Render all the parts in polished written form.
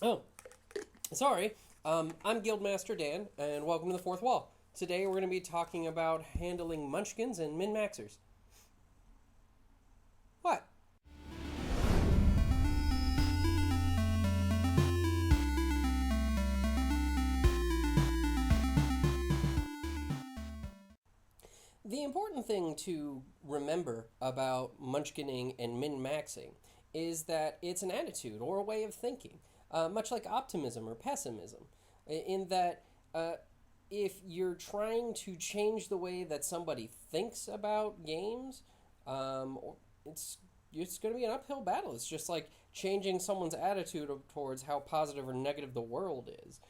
Oh, sorry. I'm Guildmaster Dan, and welcome to the Fourth Wall. Today we're going to be talking about handling Munchkins and min-maxers. What? The important thing to remember about munchkinning and min-maxing is that it's an attitude or a way of thinking, much like optimism or pessimism, in that if you're trying to change the way that somebody thinks about games, it's it's going to be an uphill battle. It's just like changing someone's attitude towards how positive or negative the world is.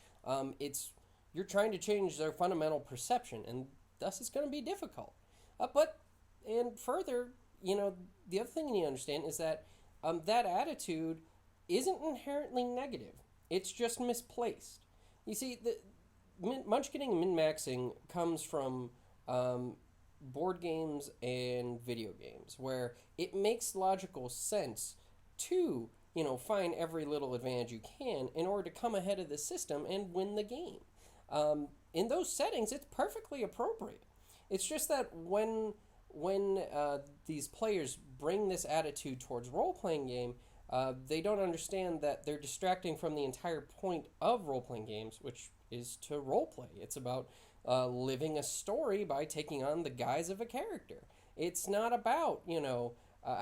It's You're trying to change their fundamental perception, and thus it's going to be difficult. But and further, the other thing you need to understand is that that attitude isn't inherently negative. It's just misplaced. You see, the munchkinning and min-maxing comes from board games and video games, where it makes logical sense to find every little advantage you can in order to come ahead of the system and win the game. In those settings, it's perfectly appropriate. It's just that when these players bring this attitude towards role playing game, they don't understand that they're distracting from the entire point of role playing games, which is to role play. It's about living a story by taking on the guise of a character. It's not about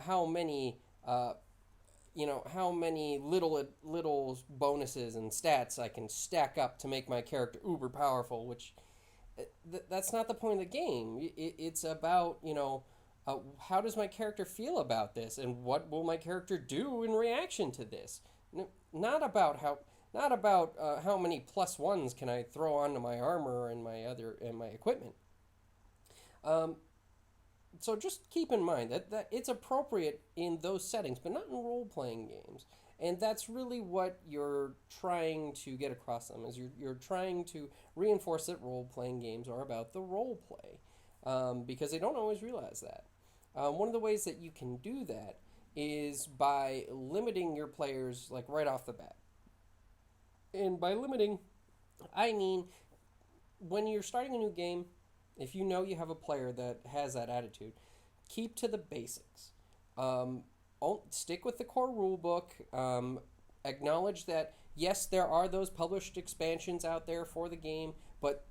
how many how many little bonuses and stats I can stack up to make my character uber powerful, which that's not the point of the game. It's about how does my character feel about this, and what will my character do in reaction to this. Not about how many plus ones can I throw onto my armor and my equipment. So just keep in mind that it's appropriate in those settings, but not in role playing games. And that's really what you're trying to get across them, is you're trying to reinforce that role playing games are about the role play, because they don't always realize that. One of the ways that you can do that is by limiting your players like right off the bat. And by limiting, I mean when you're starting a new game, if you know you have a player that has that attitude, keep to the basics. Stick with the core rule book. Acknowledge that yes, there are those published expansions out there for the game, but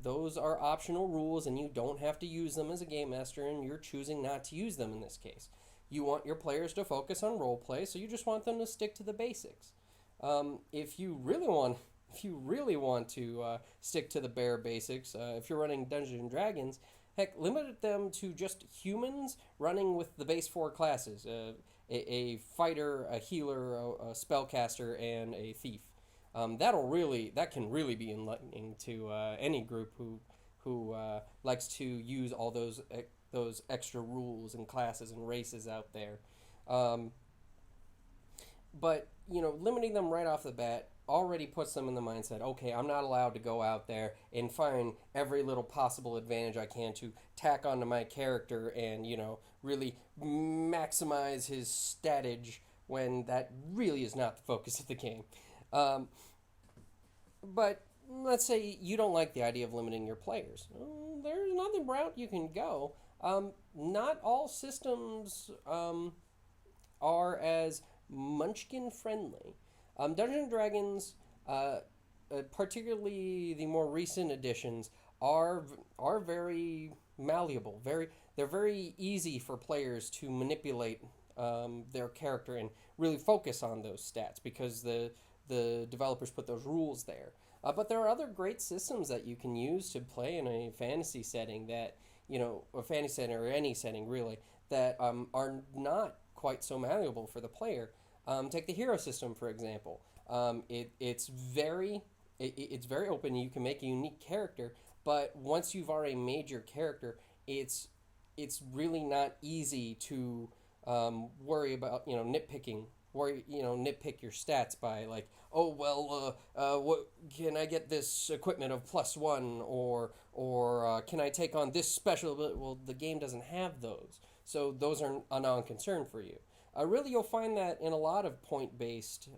those are optional rules, and you don't have to use them as a game master, and you're choosing not to use them in this case. You want your players to focus on role play, so you just want them to stick to the basics. If you really want to stick to the bare basics, if you're running Dungeons and Dragons, heck, limit them to just humans running with the base four classes: a fighter, a healer, a spellcaster, and a thief. That can really be enlightening to any group who likes to use all those extra rules and classes and races out there. But limiting them right off the bat already puts them in the mindset, okay, I'm not allowed to go out there and find every little possible advantage I can to tack onto my character and really maximize his statage, when that really is not the focus of the game. But let's say you don't like the idea of limiting your players. Well, there's another route you can go. Not all systems are as Munchkin friendly. Dungeons and Dragons, particularly the more recent editions, are very malleable. They're very easy for players to manipulate their character and really focus on those stats, because the developers put those rules there. But there are other great systems that you can use to play in a fantasy setting that, a fantasy setting or any setting really, that are not quite so malleable for the player. Take the hero system, for example. It's very open. You can make a unique character, but once you've already made your character, it's really not easy to worry about nitpick your stats by like, oh well, what can I get this equipment of +1, or can I take on this special? Well, the game doesn't have those, so those are a non-concern for you. Really, you'll find that in a lot of point-based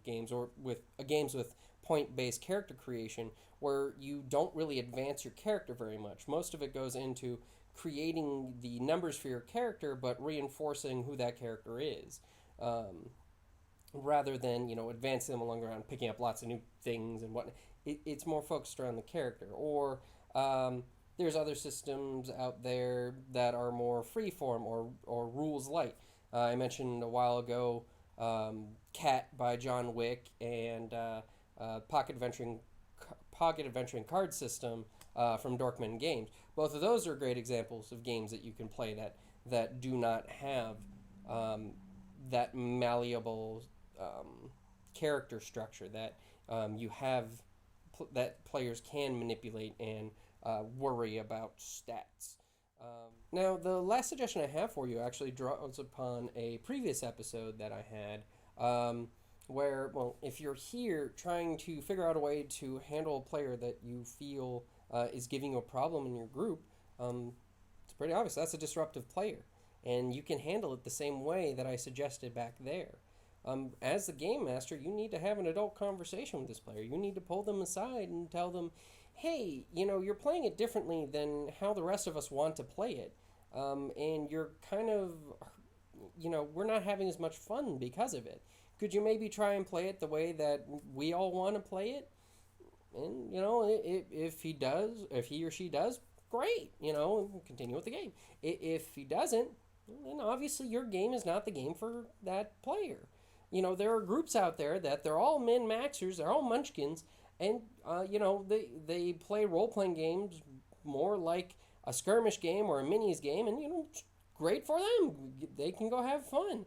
games, or with games with point-based character creation, where you don't really advance your character very much. Most of it goes into creating the numbers for your character, but reinforcing who that character is. Rather than advancing them along around, picking up lots of new things and whatnot. It's more focused around the character. Or there's other systems out there that are more freeform or rules light. I mentioned a while ago Cat by John Wick and Pocket Adventuring Card System from Dorkman Games. Both of those are great examples of games that you can play that do not have that malleable character structure that you have that players can manipulate and worry about stats. Now, the last suggestion I have for you actually draws upon a previous episode that I had, where, well, if you're here trying to figure out a way to handle a player that you feel is giving you a problem in your group, it's pretty obvious that's a disruptive player, and you can handle it the same way that I suggested back there. As the game master, you need to have an adult conversation with this player. You need to pull them aside and tell them, hey, you're playing it differently than how the rest of us want to play it. And you're kind of, we're not having as much fun because of it. Could you maybe try and play it the way that we all want to play it? And, if he or she does, great, continue with the game. If he doesn't, then obviously your game is not the game for that player. There are groups out there that they're all min-maxers, they're all munchkins, and, they play role-playing games more like a skirmish game or a minis game, and, great for them. They can go have fun.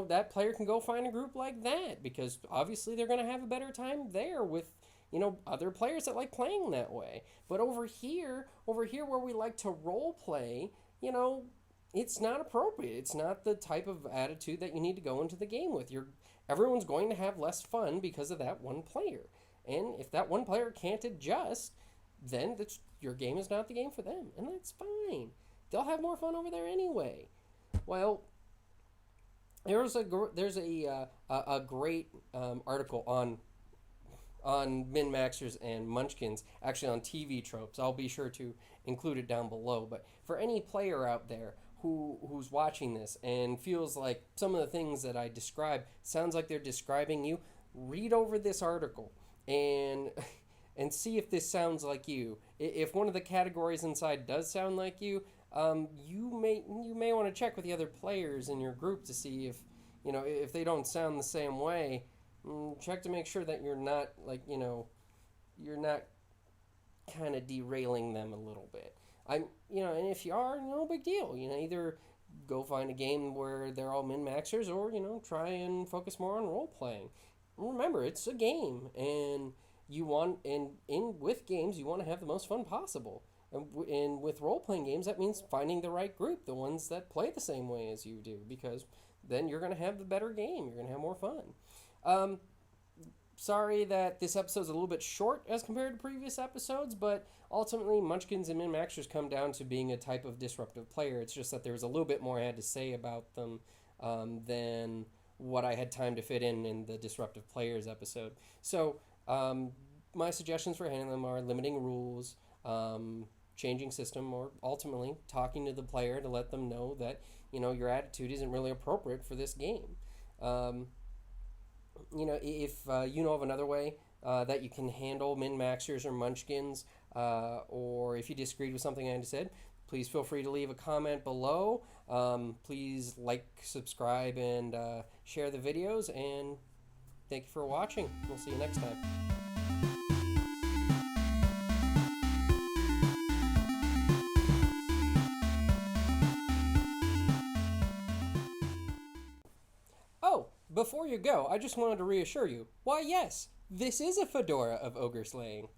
That player can go find a group like that, because obviously they're going to have a better time there with, other players that like playing that way. But over here where we like to role-play, it's not appropriate. It's not the type of attitude that you need to go into the game with. Everyone's going to have less fun because of that one player. And if that one player can't adjust, then your game is not the game for them. And that's fine. They'll have more fun over there anyway. Well, there's a great article on min-maxers and munchkins, actually on TV Tropes. I'll be sure to include it down below. But for any player out there who's watching this and feels like some of the things that I describe sounds like they're describing you, read over this article and see if this sounds like you. If one of the categories inside does sound like you, you may want to check with the other players in your group to see if they don't sound the same way. Check to make sure that you're not you're not kind of derailing them a little bit. And if you are, no big deal. Either go find a game where they're all min-maxers, or try and focus more on role playing. Remember, it's a game, and with games you want to have the most fun possible. And with role playing games, that means finding the right group, the ones that play the same way as you do, because then you're going to have the better game. You're going to have more fun. Sorry that this episode's a little bit short as compared to previous episodes, but ultimately Munchkins and min-maxers come down to being a type of disruptive player. It's just that there was a little bit more I had to say about them than what I had time to fit in the disruptive players episode. So my suggestions for handling them are limiting rules, changing system, or ultimately talking to the player to let them know that your attitude isn't really appropriate for this game. If you know of another way that you can handle min-maxers or munchkins, or if you disagreed with something I just said, please feel free to leave a comment below. Please like, subscribe, and share the videos, and thank you for watching. We'll see you next time. Oh, before you go, I just wanted to reassure you. Why, yes, this is a fedora of ogre slaying.